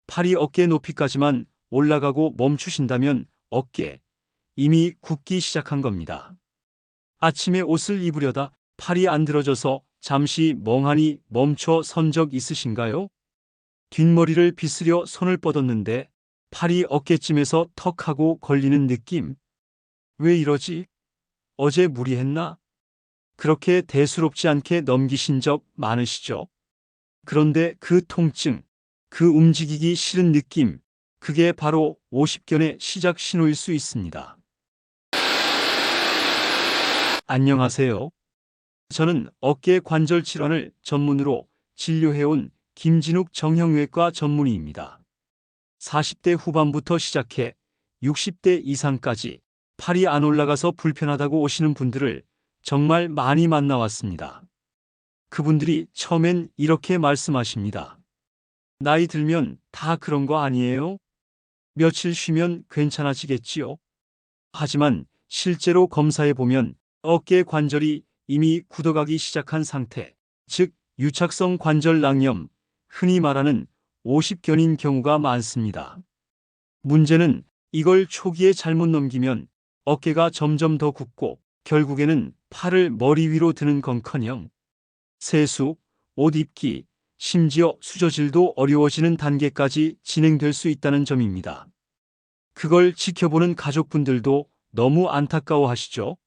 팔이 어깨 높이까지만 올라가고 멈추신다면 어깨 이미 굽기 시작한 겁니다. 아침에 옷을 입으려다 팔이 안 들어져서 잠시 멍하니 멈춰 선 적 있으신가요? 뒷머리를 빗으려 손을 뻗었는데 팔이 어깨쯤에서 턱 하고 걸리는 느낌. 왜 이러지? 어제 무리했나? 그렇게 대수롭지 않게 넘기신 적 많으시죠? 그런데 그 통증, 그 움직이기 싫은 느낌, 그게 바로 오십견의 시작 신호일 수 있습니다. 안녕하세요. 저는 어깨 관절 질환을 전문으로 진료해온 김진욱 정형외과 전문의입니다. 40대 후반부터 시작해 60대 이상까지 팔이 안 올라가서 불편하다고 오시는 분들을 정말 많이 만나왔습니다. 그분들이 처음엔 이렇게 말씀하십니다. 나이 들면 다 그런 거 아니에요? 며칠 쉬면 괜찮아지겠지요? 하지만 실제로 검사해보면 어깨 관절이 이미 굳어가기 시작한 상태, 즉 유착성 관절 낭염, 흔히 말하는 오십견인 경우가 많습니다. 문제는 이걸 초기에 잘못 넘기면 어깨가 점점 더 굽고 결국에는 팔을 머리 위로 드는 건커녕 세수, 옷 입기, 심지어 수저질도 어려워지는 단계까지 진행될 수 있다는 점입니다. 그걸 지켜보는 가족분들도 너무 안타까워하시죠?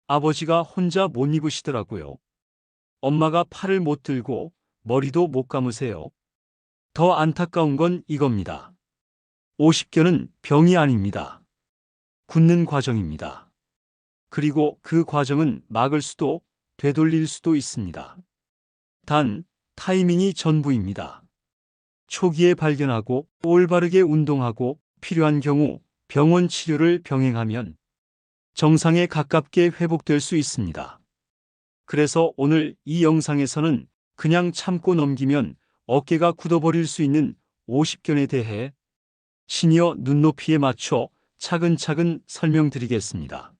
아버지가 혼자 못 입으시더라고요. 엄마가 팔을 못 들고 머리도 못 감으세요. 더 안타까운 건 이겁니다. 오십견은 병이 아닙니다. 굳는 과정입니다. 그리고 그 과정은 막을 수도 되돌릴 수도 있습니다. 단, 타이밍이 전부입니다. 초기에 발견하고 올바르게 운동하고 필요한 경우 병원 치료를 병행하면 정상에 가깝게 회복될 수 있습니다. 그래서 오늘 이 영상에서는 그냥 참고 넘기면 어깨가 굳어버릴 수 있는 오십견에 대해 시니어 눈높이에 맞춰 차근차근 설명드리겠습니다.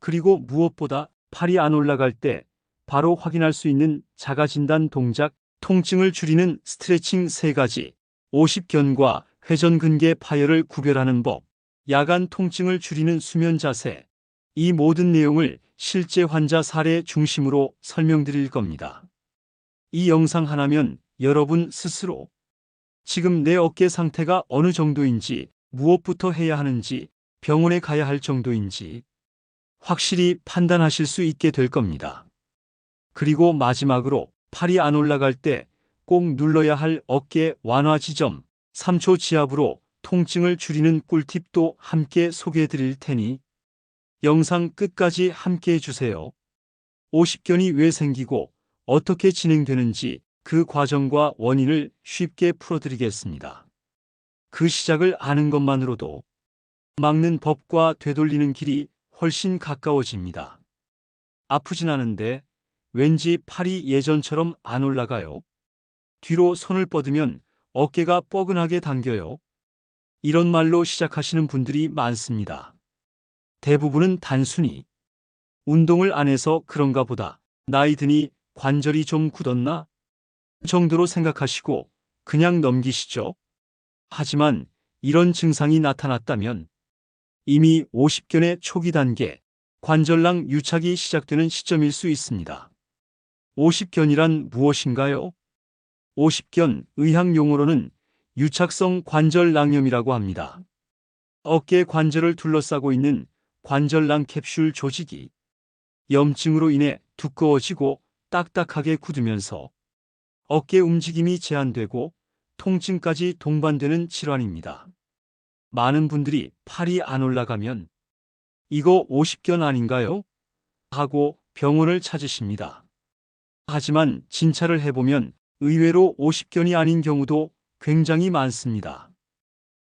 그리고 무엇보다 팔이 안 올라갈 때 바로 확인할 수 있는 자가진단 동작, 통증을 줄이는 스트레칭 3가지, 오십견과 회전근개 파열을 구별하는 법, 야간 통증을 줄이는 수면 자세, 이 모든 내용을 실제 환자 사례 중심으로 설명드릴 겁니다. 이 영상 하나면 여러분 스스로 지금 내 어깨 상태가 어느 정도인지, 무엇부터 해야 하는지, 병원에 가야 할 정도인지 확실히 판단하실 수 있게 될 겁니다. 그리고 마지막으로 팔이 안 올라갈 때 꼭 눌러야 할 어깨 완화 지점, 3초 지압으로 통증을 줄이는 꿀팁도 함께 소개해 드릴 테니 영상 끝까지 함께 해주세요. 오십견이 왜 생기고 어떻게 진행되는지 그 과정과 원인을 쉽게 풀어드리겠습니다. 그 시작을 아는 것만으로도 막는 법과 되돌리는 길이 훨씬 가까워집니다. 아프진 않은데 왠지 팔이 예전처럼 안 올라가요. 뒤로 손을 뻗으면 어깨가 뻐근하게 당겨요. 이런 말로 시작하시는 분들이 많습니다. 대부분은 단순히 운동을 안 해서 그런가 보다, 나이 드니 관절이 좀 굳었나 정도로 생각하시고 그냥 넘기시죠. 하지만 이런 증상이 나타났다면 이미 오십견의 초기 단계, 관절낭 유착이 시작되는 시점일 수 있습니다. 오십견이란 무엇인가요? 오십견, 의학 용어로는 유착성 관절낭염이라고 합니다. 어깨 관절을 둘러싸고 있는 관절낭 캡슐 조직이 염증으로 인해 두꺼워지고 딱딱하게 굳으면서 어깨 움직임이 제한되고 통증까지 동반되는 질환입니다. 많은 분들이 팔이 안 올라가면 이거 오십견 아닌가요? 하고 병원을 찾으십니다. 하지만 진찰을 해보면 의외로 오십견이 아닌 경우도 굉장히 많습니다.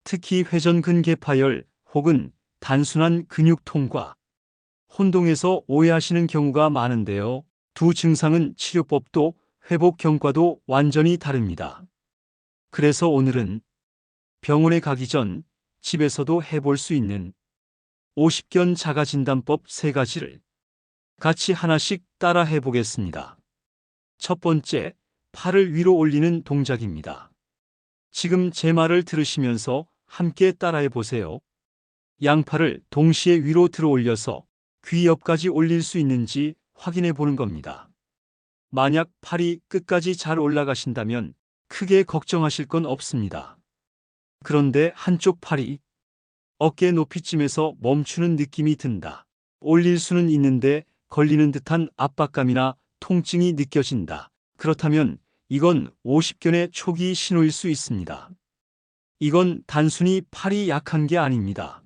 특히 회전근개 파열 혹은 단순한 근육 통과, 혼동해서 오해하시는 경우가 많은데요. 두 증상은 치료법도 회복 경과도 완전히 다릅니다. 그래서 오늘은 병원에 가기 전 집에서도 해볼 수 있는 오십견 자가진단법 3가지를 같이 하나씩 따라 해보겠습니다. 첫 번째, 팔을 위로 올리는 동작입니다. 지금 제 말을 들으시면서 함께 따라해 보세요. 양팔을 동시에 위로 들어 올려서 귀 옆까지 올릴 수 있는지 확인해 보는 겁니다. 만약 팔이 끝까지 잘 올라가신다면 크게 걱정하실 건 없습니다. 그런데 한쪽 팔이 어깨 높이쯤에서 멈추는 느낌이 든다. 올릴 수는 있는데 걸리는 듯한 압박감이나 통증이 느껴진다. 그렇다면 이건 오십견의 초기 신호일 수 있습니다. 이건 단순히 팔이 약한 게 아닙니다.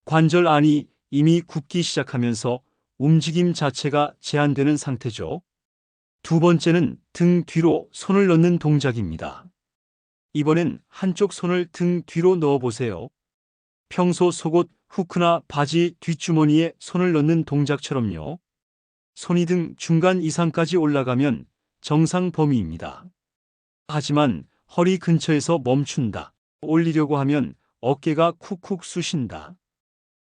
관절 안이 이미 굽기 시작하면서 움직임 자체가 제한되는 상태죠. 두 번째는 등 뒤로 손을 넣는 동작입니다. 이번엔 한쪽 손을 등 뒤로 넣어 보세요. 평소 속옷 후크나 바지 뒷주머니에 손을 넣는 동작처럼요. 손이 등 중간 이상까지 올라가면 정상 범위입니다. 하지만 허리 근처에서 멈춘다. 올리려고 하면 어깨가 쿡쿡 쑤신다.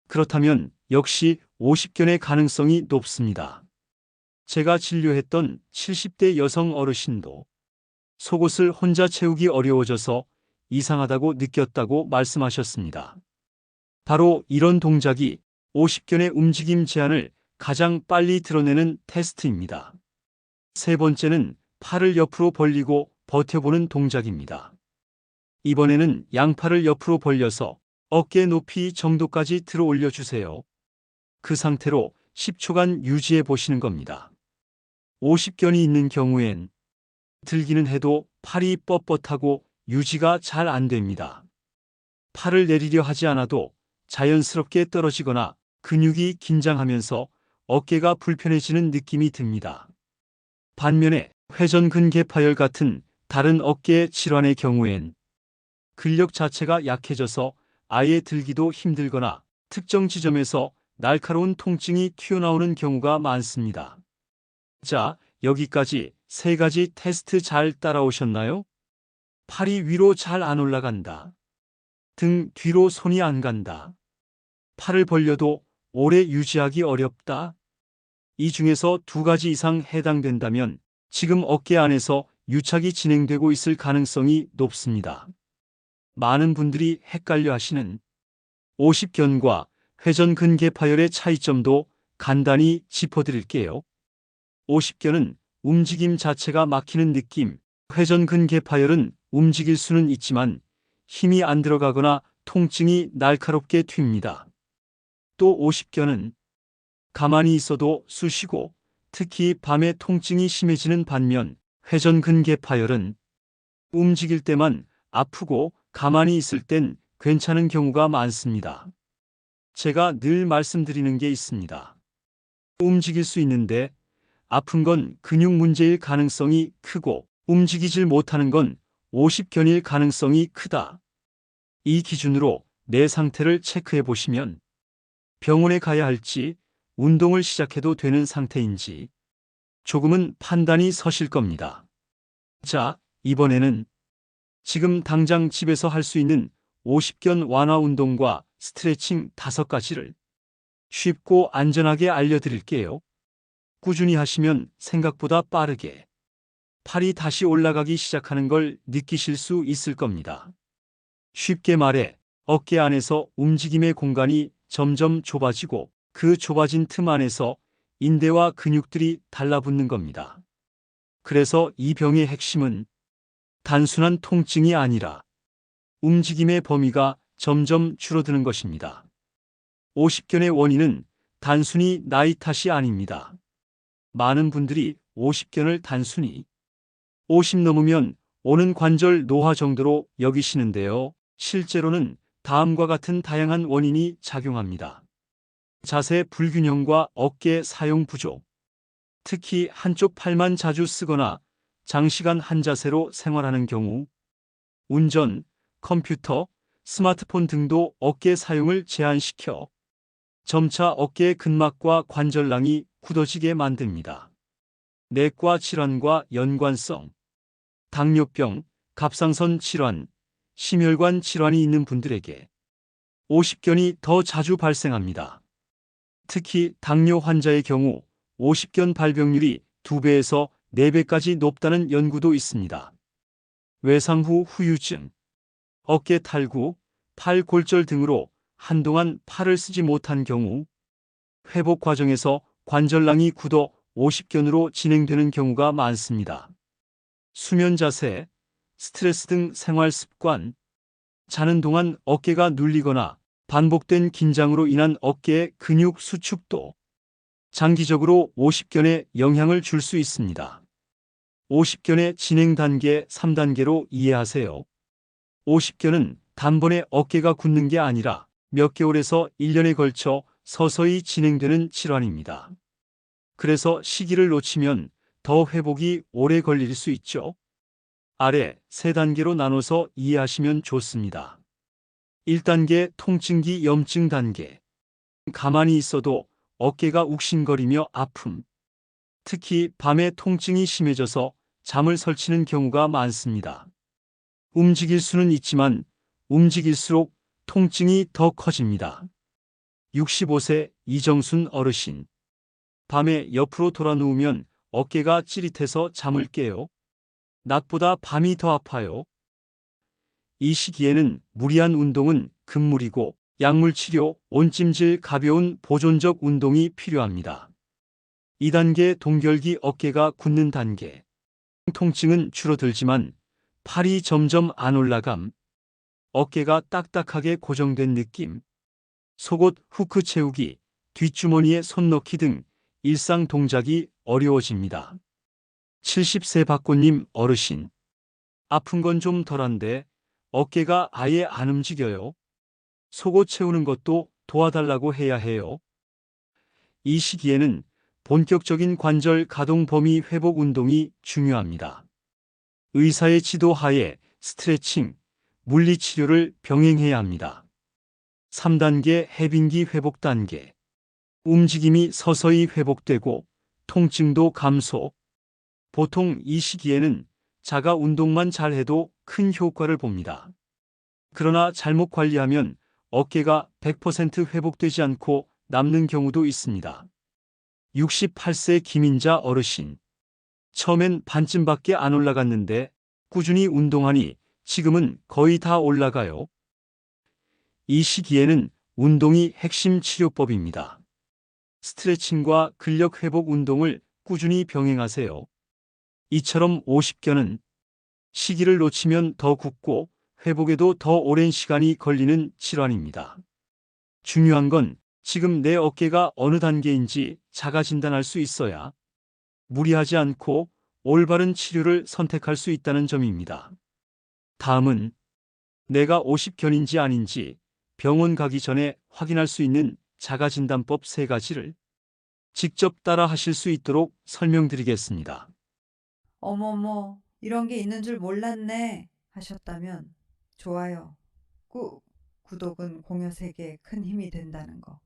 그렇다면 역시 오십견의 가능성이 높습니다. 제가 진료했던 70대 여성 어르신도 속옷을 혼자 채우기 어려워져서 이상하다고 느꼈다고 말씀하셨습니다. 바로 이런 동작이 오십견의 움직임 제한을 가장 빨리 드러내는 테스트입니다. 세 번째는 팔을 옆으로 벌리고 버텨보는 동작입니다. 이번에는 양팔을 옆으로 벌려서 어깨 높이 정도까지 들어 올려주세요. 그 상태로 10초간 유지해 보시는 겁니다. 오십견이 있는 경우엔 들기는 해도 팔이 뻣뻣하고 유지가 잘 안 됩니다. 팔을 내리려 하지 않아도 자연스럽게 떨어지거나 근육이 긴장하면서 어깨가 불편해지는 느낌이 듭니다. 반면에 회전근개파열 같은 다른 어깨 질환의 경우엔 근력 자체가 약해져서 아예 들기도 힘들거나 특정 지점에서 날카로운 통증이 튀어나오는 경우가 많습니다. 자, 여기까지 세 가지 테스트 잘 따라오셨나요? 팔이 위로 잘 안 올라간다. 등 뒤로 손이 안 간다. 팔을 벌려도 오래 유지하기 어렵다. 이 중에서 두 가지 이상 해당된다면 지금 어깨 안에서 유착이 진행되고 있을 가능성이 높습니다. 많은 분들이 헷갈려 하시는 오십견과 회전근개파열의 차이점도 간단히 짚어드릴게요. 오십견은 움직임 자체가 막히는 느낌, 회전근개파열은 움직일 수는 있지만 힘이 안 들어가거나 통증이 날카롭게 튑니다. 또 오십견은 가만히 있어도 쑤시고 특히 밤에 통증이 심해지는 반면 회전근개파열은 움직일 때만 아프고 가만히 있을 땐 괜찮은 경우가 많습니다. 제가 늘 말씀드리는 게 있습니다. 움직일 수 있는데 아픈 건 근육 문제일 가능성이 크고 움직이질 못하는 건 오십견일 가능성이 크다. 이 기준으로 내 상태를 체크해 보시면 병원에 가야 할지 운동을 시작해도 되는 상태인지 조금은 판단이 서실 겁니다. 자, 이번에는 지금 당장 집에서 할 수 있는 오십견 완화 운동과 스트레칭 5가지를 쉽고 안전하게 알려드릴게요. 꾸준히 하시면 생각보다 빠르게 팔이 다시 올라가기 시작하는 걸 느끼실 수 있을 겁니다. 쉽게 말해 어깨 안에서 움직임의 공간이 점점 좁아지고 그 좁아진 틈 안에서 인대와 근육들이 달라붙는 겁니다. 그래서 이 병의 핵심은 단순한 통증이 아니라 움직임의 범위가 점점 줄어드는 것입니다. 오십견의 원인은 단순히 나이 탓이 아닙니다. 많은 분들이 오십견을 단순히 50 넘으면 오는 관절 노화 정도로 여기시는데요. 실제로는 다음과 같은 다양한 원인이 작용합니다. 자세 불균형과 어깨 사용 부족, 특히 한쪽 팔만 자주 쓰거나 장시간 한 자세로 생활하는 경우, 운전, 컴퓨터, 스마트폰 등도 어깨 사용을 제한시켜 점차 어깨의 근막과 관절낭이 굳어지게 만듭니다. 내과 질환과 연관성, 당뇨병, 갑상선 질환, 심혈관 질환이 있는 분들에게 오십견이 더 자주 발생합니다. 특히 당뇨 환자의 경우 오십견 발병률이 2배에서 4배까지 높다는 연구도 있습니다. 외상 후 후유증, 어깨 탈구, 팔 골절 등으로 한동안 팔을 쓰지 못한 경우 회복 과정에서 관절낭이 굳어 50견으로 진행되는 경우가 많습니다. 수면 자세, 스트레스 등 생활 습관, 자는 동안 어깨가 눌리거나 반복된 긴장으로 인한 어깨의 근육 수축도 장기적으로 50견에 영향을 줄 수 있습니다. 50견의 진행 단계 3단계로 이해하세요. 50견은 단번에 어깨가 굳는 게 아니라 몇 개월에서 1년에 걸쳐 서서히 진행되는 질환입니다. 그래서 시기를 놓치면 더 회복이 오래 걸릴 수 있죠. 아래 3단계로 나눠서 이해하시면 좋습니다. 1단계 통증기 염증 단계. 가만히 있어도 어깨가 욱신거리며 아픔. 특히 밤에 통증이 심해져서 잠을 설치는 경우가 많습니다. 움직일 수는 있지만 움직일수록 통증이 더 커집니다. 65세 이정순 어르신. 밤에 옆으로 돌아 누우면 어깨가 찌릿해서 잠을 깨요. 낮보다 밤이 더 아파요. 이 시기에는 무리한 운동은 금물이고 약물치료, 온찜질 가벼운 보존적 운동이 필요합니다. 2단계 동결기 어깨가 굳는 단계. 통증은 줄어들지만 팔이 점점 안 올라감. 어깨가 딱딱하게 고정된 느낌. 속옷 후크 채우기, 뒷주머니에 손 넣기 등 일상 동작이 어려워집니다. 70세 박고님 어르신. 아픈 건 좀 덜한데 어깨가 아예 안 움직여요. 속옷 채우는 것도 도와달라고 해야 해요. 이 시기에는 본격적인 관절 가동 범위 회복 운동이 중요합니다. 의사의 지도 하에 스트레칭, 물리치료를 병행해야 합니다. 3단계 해빙기 회복 단계. 움직임이 서서히 회복되고 통증도 감소. 보통 이 시기에는 자가 운동만 잘해도 큰 효과를 봅니다. 그러나 잘못 관리하면 어깨가 100% 회복되지 않고 남는 경우도 있습니다. 68세 김인자 어르신. 처음엔 반쯤밖에 안 올라갔는데 꾸준히 운동하니 지금은 거의 다 올라가요. 이 시기에는 운동이 핵심 치료법입니다. 스트레칭과 근력 회복 운동을 꾸준히 병행하세요. 이처럼 50견은 시기를 놓치면 더 굳고 회복에도 더 오랜 시간이 걸리는 질환입니다. 중요한 건 지금 내 어깨가 어느 단계인지 자가 진단할 수 있어야 무리하지 않고 올바른 치료를 선택할 수 있다는 점입니다. 다음은 내가 50견인지 아닌지 병원 가기 전에 확인할 수 있는 자가진단법 3가지를 직접 따라 하실 수 있도록 설명드리겠습니다. 어머머, 이런 게 있는 줄 몰랐네 하셨다면 좋아요, 꾹 구독은 공여세계에 큰 힘이 된다는 거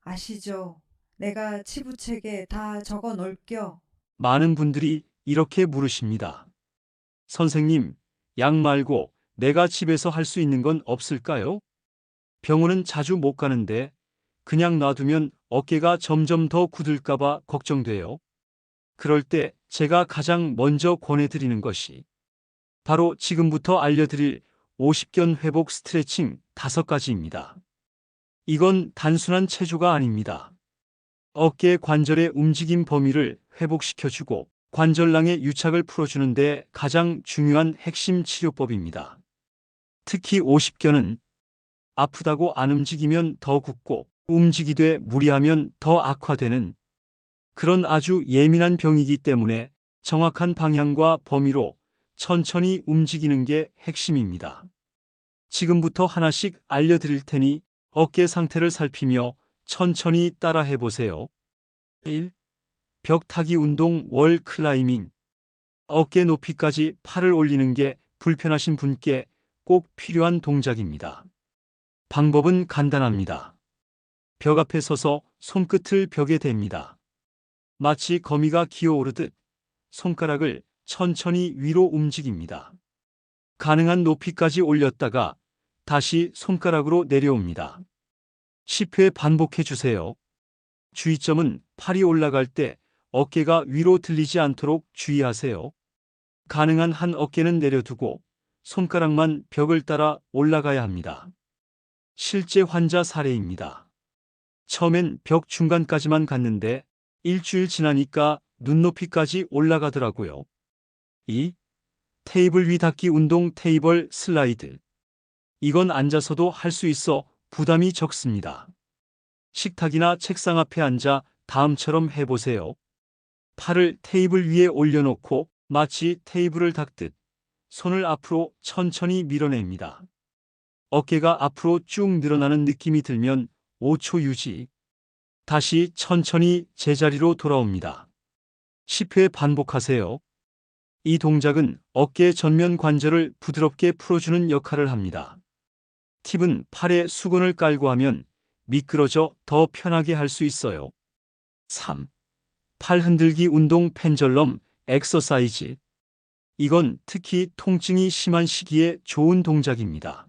아시죠? 내가 치부책에 다 적어 놓을게요. 많은 분들이 이렇게 물으십니다. 선생님, 약 말고 내가 집에서 할 수 있는 건 없을까요? 병원은 자주 못 가는데 그냥 놔두면 어깨가 점점 더 굳을까봐 걱정돼요. 그럴 때 제가 가장 먼저 권해드리는 것이 바로 지금부터 알려드릴 50견 회복 스트레칭 5가지입니다. 이건 단순한 체조가 아닙니다. 어깨 관절의 움직임 범위를 회복시켜주고 관절낭의 유착을 풀어주는 데 가장 중요한 핵심 치료법입니다. 특히 50견은 아프다고 안 움직이면 더 굳고 움직이되 무리하면 더 악화되는 그런 아주 예민한 병이기 때문에 정확한 방향과 범위로 천천히 움직이는 게 핵심입니다. 지금부터 하나씩 알려드릴 테니 어깨 상태를 살피며 천천히 따라 해보세요. 1. 벽타기 운동 월 클라이밍. 어깨 높이까지 팔을 올리는 게 불편하신 분께 꼭 필요한 동작입니다. 방법은 간단합니다. 벽 앞에 서서 손끝을 벽에 댑니다. 마치 거미가 기어오르듯 손가락을 천천히 위로 움직입니다. 가능한 높이까지 올렸다가 다시 손가락으로 내려옵니다. 10회 반복해 주세요. 주의점은 팔이 올라갈 때 어깨가 위로 들리지 않도록 주의하세요. 가능한 한 어깨는 내려두고 손가락만 벽을 따라 올라가야 합니다. 실제 환자 사례입니다. 처음엔 벽 중간까지만 갔는데 일주일 지나니까 눈높이까지 올라가더라고요. 2. 테이블 위 닫기 운동 테이블 슬라이드. 이건 앉아서도 할 수 있어 부담이 적습니다. 식탁이나 책상 앞에 앉아 다음처럼 해보세요. 팔을 테이블 위에 올려놓고 마치 테이블을 닦듯 손을 앞으로 천천히 밀어냅니다. 어깨가 앞으로 쭉 늘어나는 느낌이 들면 5초 유지. 다시 천천히 제자리로 돌아옵니다. 10회 반복하세요. 이 동작은 어깨 전면 관절을 부드럽게 풀어주는 역할을 합니다. 팁은 팔에 수건을 깔고 하면 미끄러져 더 편하게 할 수 있어요. 3. 팔 흔들기 운동 펜절럼 엑서사이즈. 이건 특히 통증이 심한 시기에 좋은 동작입니다.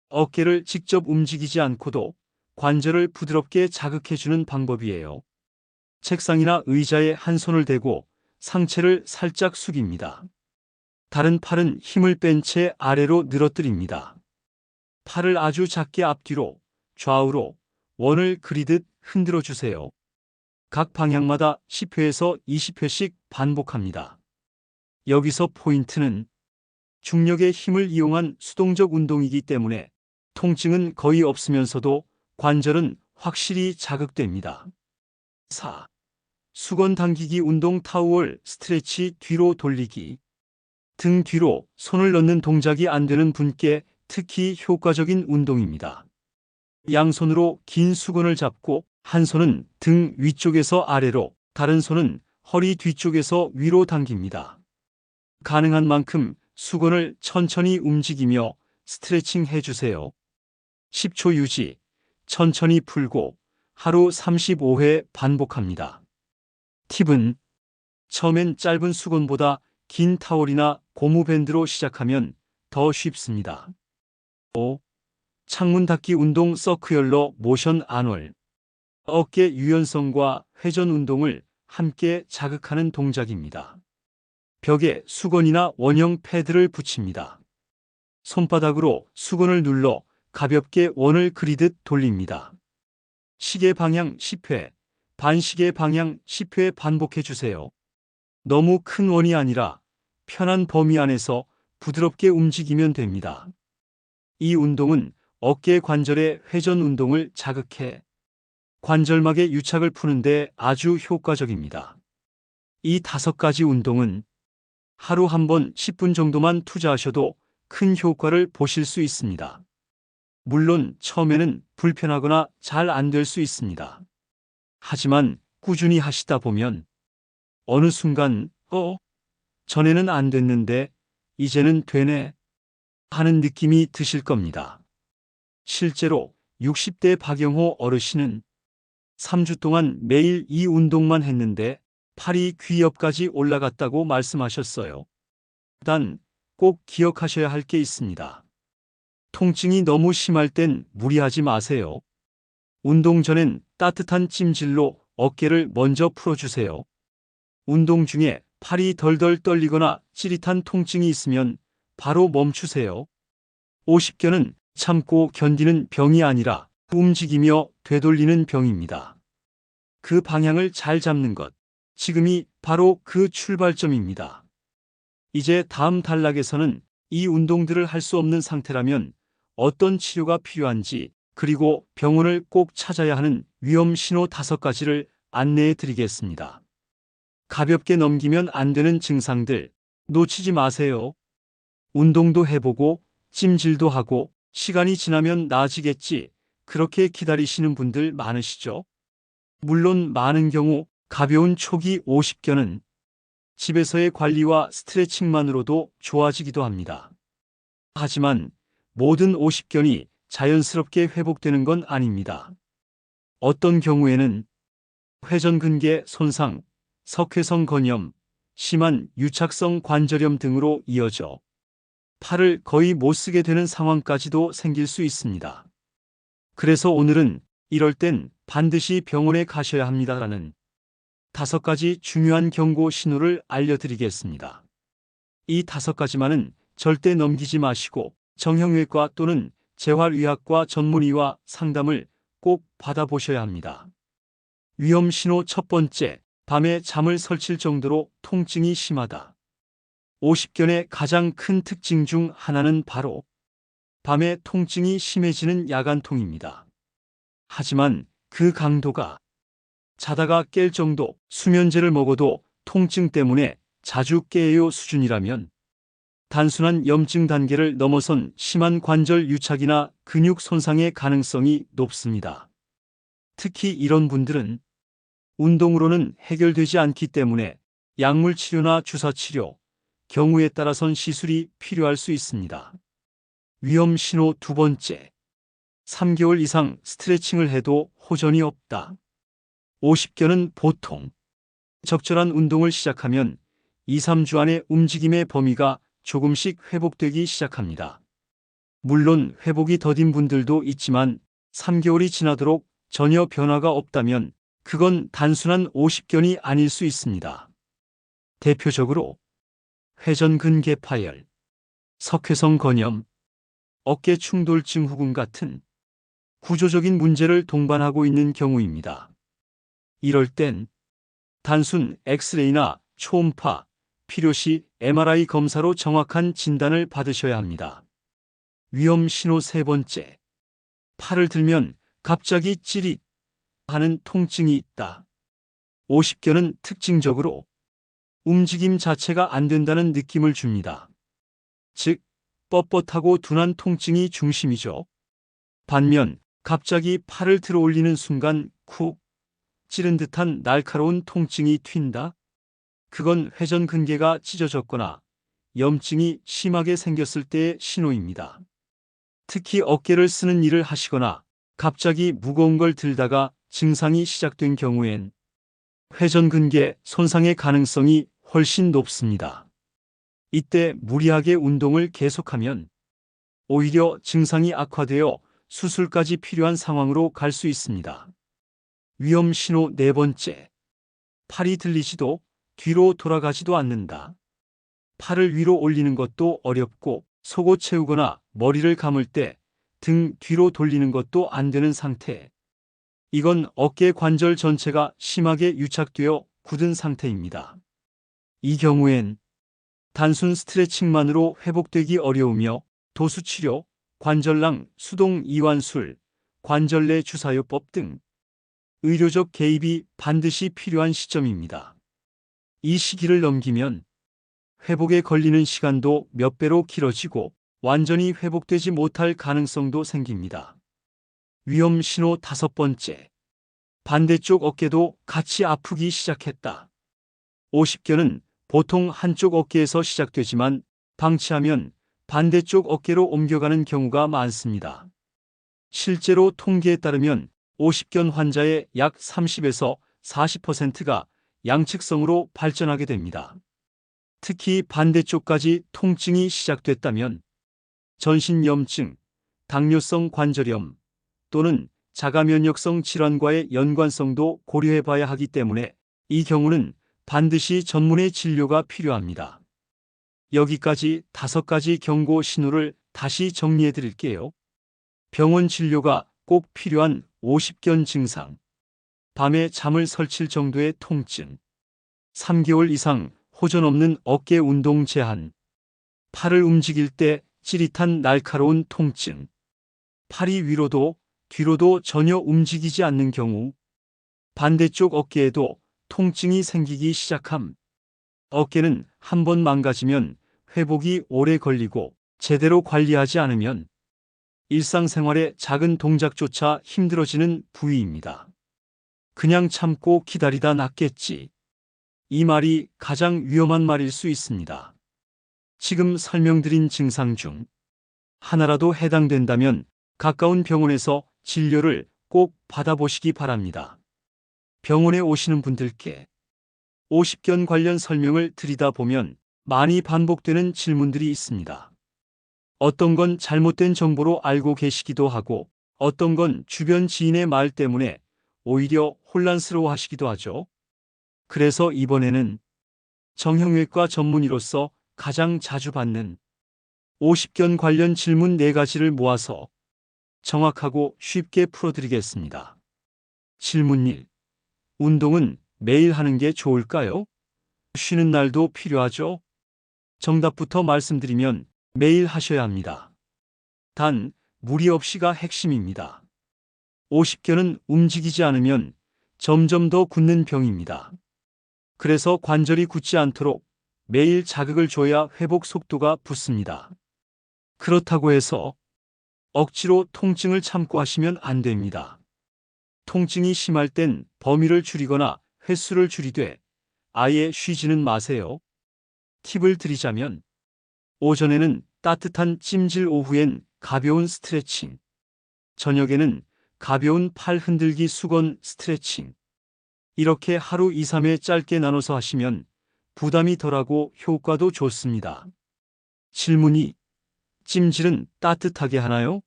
어깨를 직접 움직이지 않고도 관절을 부드럽게 자극해주는 방법이에요. 책상이나 의자에 한 손을 대고 상체를 살짝 숙입니다. 다른 팔은 힘을 뺀 채 아래로 늘어뜨립니다. 팔을 아주 작게 앞뒤로, 좌우로 원을 그리듯 흔들어 주세요. 각 방향마다 10회에서 20회씩 반복합니다. 여기서 포인트는 중력의 힘을 이용한 수동적 운동이기 때문에 통증은 거의 없으면서도 관절은 확실히 자극됩니다. 4. 수건 당기기 운동 타월 스트레치 뒤로 돌리기. 등 뒤로 손을 넣는 동작이 안 되는 분께 특히 효과적인 운동입니다. 양손으로 긴 수건을 잡고 한 손은 등 위쪽에서 아래로, 다른 손은 허리 뒤쪽에서 위로 당깁니다. 가능한 만큼 수건을 천천히 움직이며 스트레칭 해주세요. 10초 유지, 천천히 풀고 하루 35회 반복합니다. 팁은 처음엔 짧은 수건보다 긴 타월이나 고무밴드로 시작하면 더 쉽습니다. 5. 창문 닫기 운동 서큐얼러 모션 안월. 어깨 유연성과 회전 운동을 함께 자극하는 동작입니다. 벽에 수건이나 원형 패드를 붙입니다. 손바닥으로 수건을 눌러 가볍게 원을 그리듯 돌립니다. 시계 방향 10회, 반시계 방향 10회 반복해 주세요. 너무 큰 원이 아니라 편한 범위 안에서 부드럽게 움직이면 됩니다. 이 운동은 어깨 관절의 회전 운동을 자극해 관절막의 유착을 푸는데 아주 효과적입니다. 이 5가지 운동은 하루 한 번 10분 정도만 투자하셔도 큰 효과를 보실 수 있습니다. 물론 처음에는 불편하거나 잘 안 될 수 있습니다. 하지만 꾸준히 하시다 보면 어느 순간 전에는 안 됐는데 이제는 되네 하는 느낌이 드실 겁니다. 실제로 60대 박영호 어르신은 3주 동안 매일 이 운동만 했는데 팔이 귀 옆까지 올라갔다고 말씀하셨어요. 단, 꼭 기억하셔야 할 게 있습니다. 통증이 너무 심할 땐 무리하지 마세요. 운동 전엔 따뜻한 찜질로 어깨를 먼저 풀어주세요. 운동 중에 팔이 덜덜 떨리거나 찌릿한 통증이 있으면 바로 멈추세요. 50견은 참고 견디는 병이 아니라 움직이며 되돌리는 병입니다. 그 방향을 잘 잡는 것, 지금이 바로 그 출발점입니다. 이제 다음 단락에서는 이 운동들을 할 수 없는 상태라면 어떤 치료가 필요한지, 그리고 병원을 꼭 찾아야 하는 위험 신호 5가지를 안내해 드리겠습니다. 가볍게 넘기면 안 되는 증상들 놓치지 마세요. 운동도 해보고 찜질도 하고 시간이 지나면 나아지겠지, 그렇게 기다리시는 분들 많으시죠? 물론 많은 경우 가벼운 초기 50견은 집에서의 관리와 스트레칭만으로도 좋아지기도 합니다. 하지만 모든 50견이 자연스럽게 회복되는 건 아닙니다. 어떤 경우에는 회전근개 손상, 석회성 건염, 심한 유착성 관절염 등으로 이어져 팔을 거의 못 쓰게 되는 상황까지도 생길 수 있습니다. 그래서 오늘은 이럴 땐 반드시 병원에 가셔야 합니다라는 5가지 중요한 경고 신호를 알려드리겠습니다. 이 5가지만은 절대 넘기지 마시고 정형외과 또는 재활의학과 전문의와 상담을 꼭 받아보셔야 합니다. 위험 신호 첫 번째, 밤에 잠을 설칠 정도로 통증이 심하다. 오십견의 가장 큰 특징 중 하나는 바로 밤에 통증이 심해지는 야간통입니다. 하지만 그 강도가 자다가 깰 정도, 수면제를 먹어도 통증 때문에 자주 깨요 수준이라면 단순한 염증 단계를 넘어선 심한 관절 유착이나 근육 손상의 가능성이 높습니다. 특히 이런 분들은 운동으로는 해결되지 않기 때문에 약물 치료나 주사 치료, 경우에 따라선 시술이 필요할 수 있습니다. 위험 신호 두 번째, 3개월 이상 스트레칭을 해도 호전이 없다. 오십견은 보통 적절한 운동을 시작하면 2, 3주 안에 움직임의 범위가 조금씩 회복되기 시작합니다. 물론 회복이 더딘 분들도 있지만 3개월이 지나도록 전혀 변화가 없다면 그건 단순한 오십견이 아닐 수 있습니다. 대표적으로 회전근개 파열, 석회성 건염, 어깨 충돌증 후군 같은 구조적인 문제를 동반하고 있는 경우입니다. 이럴 땐 단순 엑스레이나 초음파, 필요시 MRI 검사로 정확한 진단을 받으셔야 합니다. 위험 신호 세 번째, 팔을 들면 갑자기 찌릿 하는 통증이 있다. 오십견은 특징적으로 움직임 자체가 안 된다는 느낌을 줍니다. 즉, 뻣뻣하고 둔한 통증이 중심이죠. 반면 갑자기 팔을 들어 올리는 순간 쿡 찌른 듯한 날카로운 통증이 튄다? 그건 회전근개가 찢어졌거나 염증이 심하게 생겼을 때의 신호입니다. 특히 어깨를 쓰는 일을 하시거나 갑자기 무거운 걸 들다가 증상이 시작된 경우엔 회전근개 손상의 가능성이 훨씬 높습니다. 이때 무리하게 운동을 계속하면 오히려 증상이 악화되어 수술까지 필요한 상황으로 갈 수 있습니다. 위험 신호 네 번째, 팔이 들리지도 뒤로 돌아가지도 않는다. 팔을 위로 올리는 것도 어렵고 속옷 채우거나 머리를 감을 때 등 뒤로 돌리는 것도 안 되는 상태. 이건 어깨 관절 전체가 심하게 유착되어 굳은 상태입니다. 이 경우엔 단순 스트레칭만으로 회복되기 어려우며 도수치료, 관절낭, 수동 이완술, 관절내 주사요법 등 의료적 개입이 반드시 필요한 시점입니다. 이 시기를 넘기면 회복에 걸리는 시간도 몇 배로 길어지고 완전히 회복되지 못할 가능성도 생깁니다. 위험 신호 다섯 번째, 반대쪽 어깨도 같이 아프기 시작했다. 오십견은 보통 한쪽 어깨에서 시작되지만 방치하면 반대쪽 어깨로 옮겨가는 경우가 많습니다. 실제로 통계에 따르면 오십견 환자의 약 30에서 40%가 양측성으로 발전하게 됩니다. 특히 반대쪽까지 통증이 시작됐다면 전신염증, 당뇨성 관절염 또는 자가면역성 질환과의 연관성도 고려해 봐야 하기 때문에 이 경우는 반드시 전문의 진료가 필요합니다. 여기까지 5가지 경고 신호를 다시 정리해 드릴게요. 병원 진료가 꼭 필요한 오십견 증상, 밤에 잠을 설칠 정도의 통증, 3개월 이상 호전 없는 어깨 운동 제한, 팔을 움직일 때 찌릿한 날카로운 통증, 팔이 위로도 뒤로도 전혀 움직이지 않는 경우, 반대쪽 어깨에도 통증이 생기기 시작함. 어깨는 한번 망가지면 회복이 오래 걸리고 제대로 관리하지 않으면 일상생활의 작은 동작조차 힘들어지는 부위입니다. 그냥 참고 기다리다 낫겠지. 이 말이 가장 위험한 말일 수 있습니다. 지금 설명드린 증상 중 하나라도 해당된다면 가까운 병원에서 진료를 꼭 받아보시기 바랍니다. 병원에 오시는 분들께 오십견 관련 설명을 드리다 보면 많이 반복되는 질문들이 있습니다. 어떤 건 잘못된 정보로 알고 계시기도 하고 어떤 건 주변 지인의 말 때문에 오히려 혼란스러워 하시기도 하죠. 그래서 이번에는 정형외과 전문의로서 가장 자주 받는 50견 관련 질문 4가지를 모아서 정확하고 쉽게 풀어드리겠습니다. 질문 1. 운동은 매일 하는 게 좋을까요? 쉬는 날도 필요하죠? 정답부터 말씀드리면 매일 하셔야 합니다. 단, 무리 없이가 핵심입니다. 50견은 움직이지 않으면 점점 더 굳는 병입니다. 그래서 관절이 굳지 않도록 매일 자극을 줘야 회복 속도가 붙습니다. 그렇다고 해서 억지로 통증을 참고 하시면 안 됩니다. 통증이 심할 땐 범위를 줄이거나 횟수를 줄이되 아예 쉬지는 마세요. 팁을 드리자면 오전에는 따뜻한 찜질, 오후엔 가벼운 스트레칭, 저녁에는 가벼운 팔 흔들기 수건 스트레칭. 이렇게 하루 2, 3회 짧게 나눠서 하시면 부담이 덜하고 효과도 좋습니다. 질문 2. 찜질은 따뜻하게 하나요?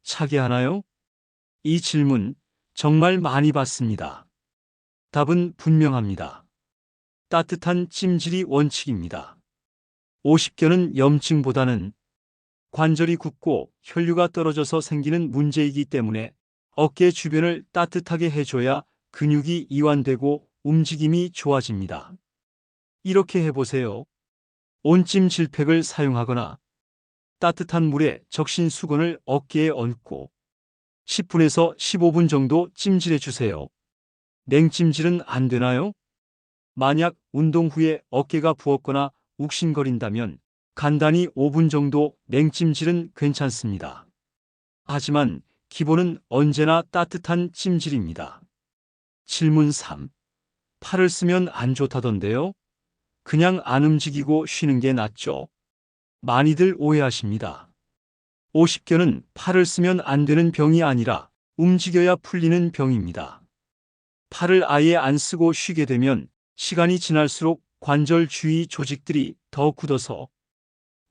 차게 하나요? 이 질문 정말 많이 받습니다. 답은 분명합니다. 따뜻한 찜질이 원칙입니다. 50견은 염증보다는 관절이 굳고 혈류가 떨어져서 생기는 문제이기 때문에 어깨 주변을 따뜻하게 해줘야 근육이 이완되고 움직임이 좋아집니다. 이렇게 해보세요. 온찜 질팩을 사용하거나 따뜻한 물에 적신 수건을 어깨에 얹고 10분에서 15분 정도 찜질해 주세요. 냉찜질은 안 되나요? 만약 운동 후에 어깨가 부었거나 욱신거린다면 간단히 5분 정도 냉찜질은 괜찮습니다. 하지만 기본은 언제나 따뜻한 찜질입니다. 질문 3. 팔을 쓰면 안 좋다던데요? 그냥 안 움직이고 쉬는 게 낫죠? 많이들 오해하십니다. 50견은 팔을 쓰면 안 되는 병이 아니라 움직여야 풀리는 병입니다. 팔을 아예 안 쓰고 쉬게 되면 시간이 지날수록 관절 주위 조직들이 더 굳어서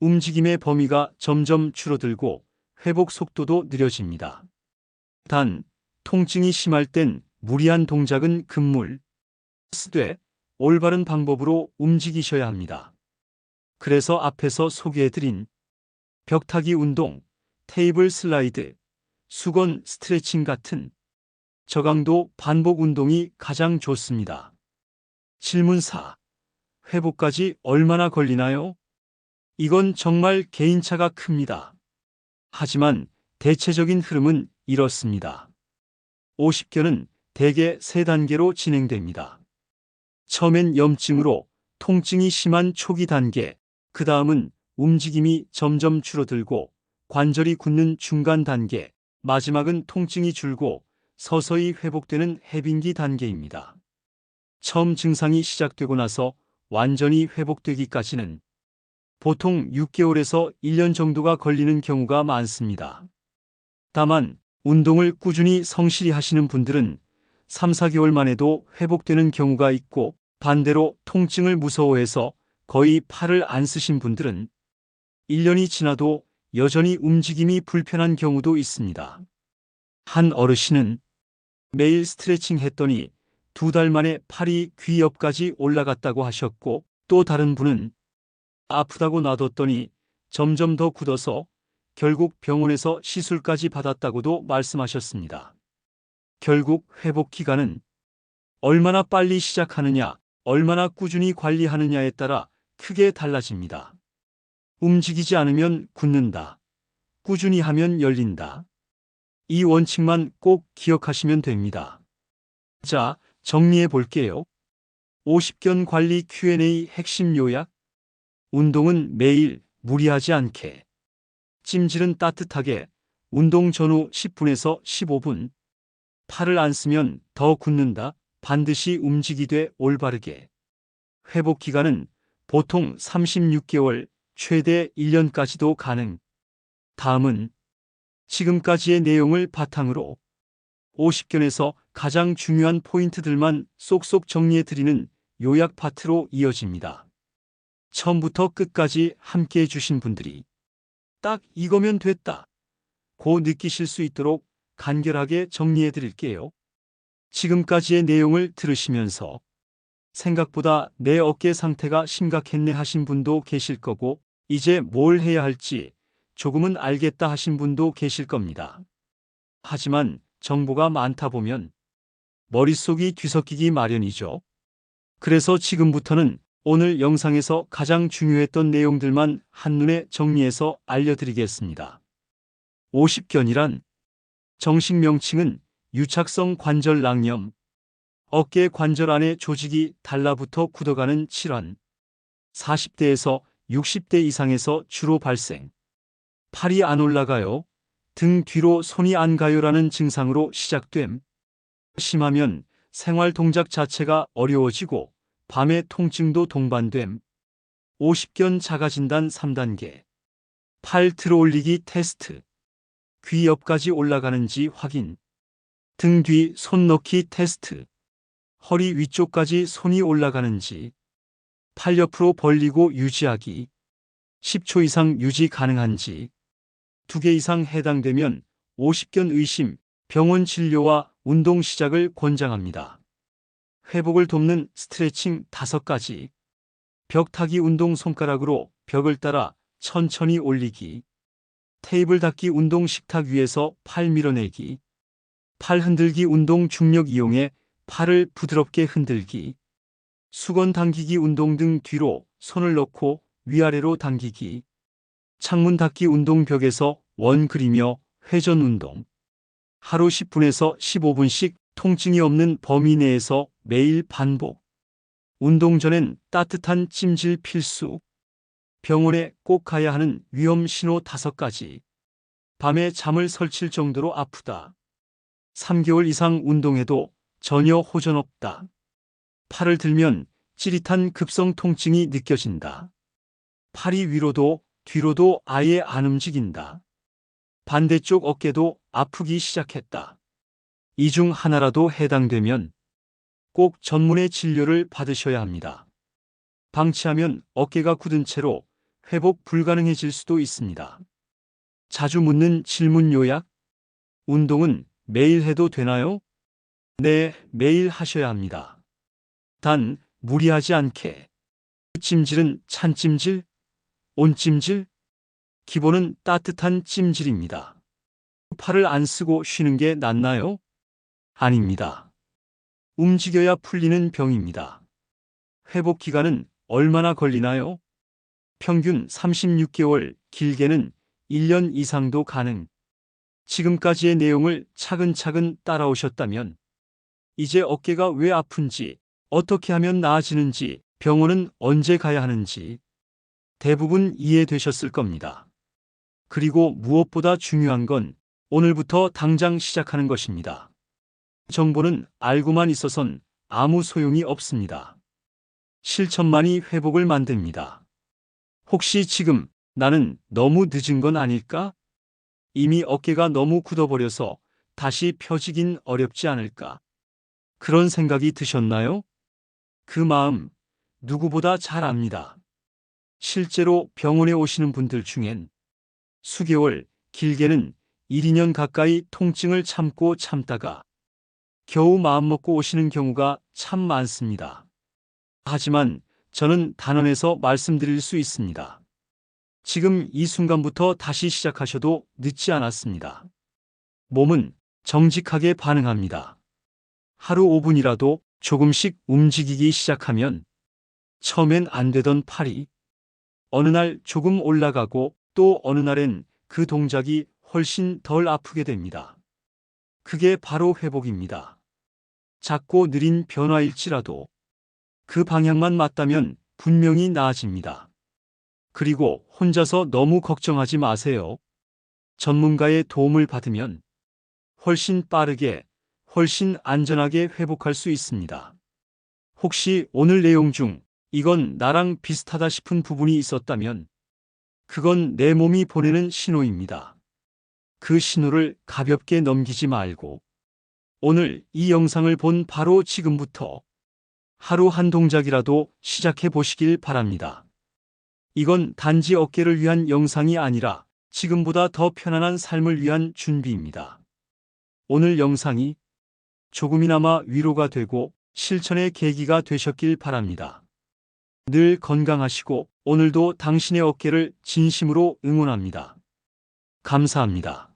움직임의 범위가 점점 줄어들고 회복 속도도 느려집니다. 단, 통증이 심할 땐 무리한 동작은 금물 쓰되 올바른 방법으로 움직이셔야 합니다. 그래서 앞에서 소개해드린 벽타기 운동, 테이블 슬라이드, 수건 스트레칭 같은 저강도 반복 운동이 가장 좋습니다. 질문 4. 회복까지 얼마나 걸리나요? 이건 정말 개인차가 큽니다. 하지만 대체적인 흐름은 이렇습니다. 50견은 대개 3단계로 진행됩니다. 처음엔 염증으로 통증이 심한 초기 단계, 그 다음은 움직임이 점점 줄어들고 관절이 굳는 중간 단계, 마지막은 통증이 줄고 서서히 회복되는 해빙기 단계입니다. 처음 증상이 시작되고 나서 완전히 회복되기까지는 보통 6개월에서 1년 정도가 걸리는 경우가 많습니다. 다만 운동을 꾸준히 성실히 하시는 분들은 3, 4개월만 해도 회복되는 경우가 있고 반대로 통증을 무서워해서 거의 팔을 안 쓰신 분들은 1년이 지나도 여전히 움직임이 불편한 경우도 있습니다. 한 어르신은 매일 스트레칭 했더니 2달 만에 팔이 귀 옆까지 올라갔다고 하셨고 또 다른 분은 아프다고 놔뒀더니 점점 더 굳어서 결국 병원에서 시술까지 받았다고도 말씀하셨습니다. 결국 회복 기간은 얼마나 빨리 시작하느냐, 얼마나 꾸준히 관리하느냐에 따라 크게 달라집니다. 움직이지 않으면 굳는다. 꾸준히 하면 열린다. 이 원칙만 꼭 기억하시면 됩니다. 자, 정리해 볼게요. 50견 관리 Q&A 핵심 요약. 운동은 매일 무리하지 않게. 찜질은 따뜻하게. 운동 전후 10분에서 15분. 팔을 안 쓰면 더 굳는다. 반드시 움직이되 올바르게. 회복 기간은 보통 36개월, 최대 1년까지도 가능. 다음은 지금까지의 내용을 바탕으로 50견에서 가장 중요한 포인트들만 쏙쏙 정리해드리는 요약 파트로 이어집니다. 처음부터 끝까지 함께해 주신 분들이 딱 이거면 됐다 고 느끼실 수 있도록 간결하게 정리해드릴게요. 지금까지의 내용을 들으시면서 생각보다 내 어깨 상태가 심각했네 하신 분도 계실 거고 이제 뭘 해야 할지 조금은 알겠다 하신 분도 계실 겁니다. 하지만 정보가 많다 보면 머릿속이 뒤섞이기 마련이죠. 그래서 지금부터는 오늘 영상에서 가장 중요했던 내용들만 한눈에 정리해서 알려드리겠습니다. 오십견이란 정식 명칭은 유착성 관절 낭염, 어깨 관절 안에 조직이 달라붙어 굳어가는 질환, 40대에서 60대 이상에서 주로 발생, 팔이 안 올라가요, 등 뒤로 손이 안 가요라는 증상으로 시작됨, 심하면 생활 동작 자체가 어려워지고 밤에 통증도 동반됨, 오십견 자가진단 3단계, 팔 들어 올리기 테스트, 귀 옆까지 올라가는지 확인, 등 뒤 손 넣기 테스트, 허리 위쪽까지 손이 올라가는지, 팔 옆으로 벌리고 유지하기, 10초 이상 유지 가능한지, 2개 이상 해당되면 오십견 의심, 병원 진료와 운동 시작을 권장합니다. 회복을 돕는 스트레칭 5가지, 벽타기 운동 손가락으로 벽을 따라 천천히 올리기, 테이블 닦기 운동 식탁 위에서 팔 밀어내기, 팔 흔들기 운동 중력 이용해 팔을 부드럽게 흔들기, 수건 당기기 운동 등 뒤로 손을 넣고 위아래로 당기기, 창문 닫기 운동 벽에서 원 그리며 회전 운동, 하루 10분에서 15분씩 통증이 없는 범위 내에서 매일 반복, 운동 전엔 따뜻한 찜질 필수, 병원에 꼭 가야 하는 위험 신호 5가지, 밤에 잠을 설칠 정도로 아프다, 3개월 이상 운동해도 전혀 호전 없다, 팔을 들면 찌릿한 급성 통증이 느껴진다, 팔이 위로도 뒤로도 아예 안 움직인다, 반대쪽 어깨도 아프기 시작했다. 이 중 하나라도 해당되면 꼭 전문의 진료를 받으셔야 합니다. 방치하면 어깨가 굳은 채로 회복 불가능해질 수도 있습니다. 자주 묻는 질문 요약: 운동은 매일 해도 되나요? 네, 매일 하셔야 합니다. 단, 무리하지 않게. 찜질은 찬찜질, 온찜질, 기본은 따뜻한 찜질입니다. 팔을 안 쓰고 쉬는 게 낫나요? 아닙니다. 움직여야 풀리는 병입니다. 회복 기간은 얼마나 걸리나요? 평균 36개월, 길게는 1년 이상도 가능. 지금까지의 내용을 차근차근 따라오셨다면 이제 어깨가 왜 아픈지, 어떻게 하면 나아지는지, 병원은 언제 가야 하는지 대부분 이해되셨을 겁니다. 그리고 무엇보다 중요한 건 오늘부터 당장 시작하는 것입니다. 정보는 알고만 있어선 아무 소용이 없습니다. 실천만이 회복을 만듭니다. 혹시 지금 나는 너무 늦은 건 아닐까? 이미 어깨가 너무 굳어버려서 다시 펴지긴 어렵지 않을까? 그런 생각이 드셨나요? 그 마음 누구보다 잘 압니다. 실제로 병원에 오시는 분들 중엔 수개월, 길게는 1, 2년 가까이 통증을 참고 참다가 겨우 마음먹고 오시는 경우가 참 많습니다. 하지만 저는 단언해서 말씀드릴 수 있습니다. 지금 이 순간부터 다시 시작하셔도 늦지 않았습니다. 몸은 정직하게 반응합니다. 하루 5분이라도 조금씩 움직이기 시작하면 처음엔 안 되던 팔이 어느 날 조금 올라가고 또 어느 날엔 그 동작이 훨씬 덜 아프게 됩니다. 그게 바로 회복입니다. 작고 느린 변화일지라도 그 방향만 맞다면 분명히 나아집니다. 그리고 혼자서 너무 걱정하지 마세요. 전문가의 도움을 받으면 훨씬 빠르게, 훨씬 안전하게 회복할 수 있습니다. 혹시 오늘 내용 중 이건 나랑 비슷하다 싶은 부분이 있었다면 그건 내 몸이 보내는 신호입니다. 그 신호를 가볍게 넘기지 말고 오늘 이 영상을 본 바로 지금부터 하루 한 동작이라도 시작해 보시길 바랍니다. 이건 단지 어깨를 위한 영상이 아니라 지금보다 더 편안한 삶을 위한 준비입니다. 오늘 영상이 조금이나마 위로가 되고 실천의 계기가 되셨길 바랍니다. 늘 건강하시고 오늘도 당신의 어깨를 진심으로 응원합니다. 감사합니다.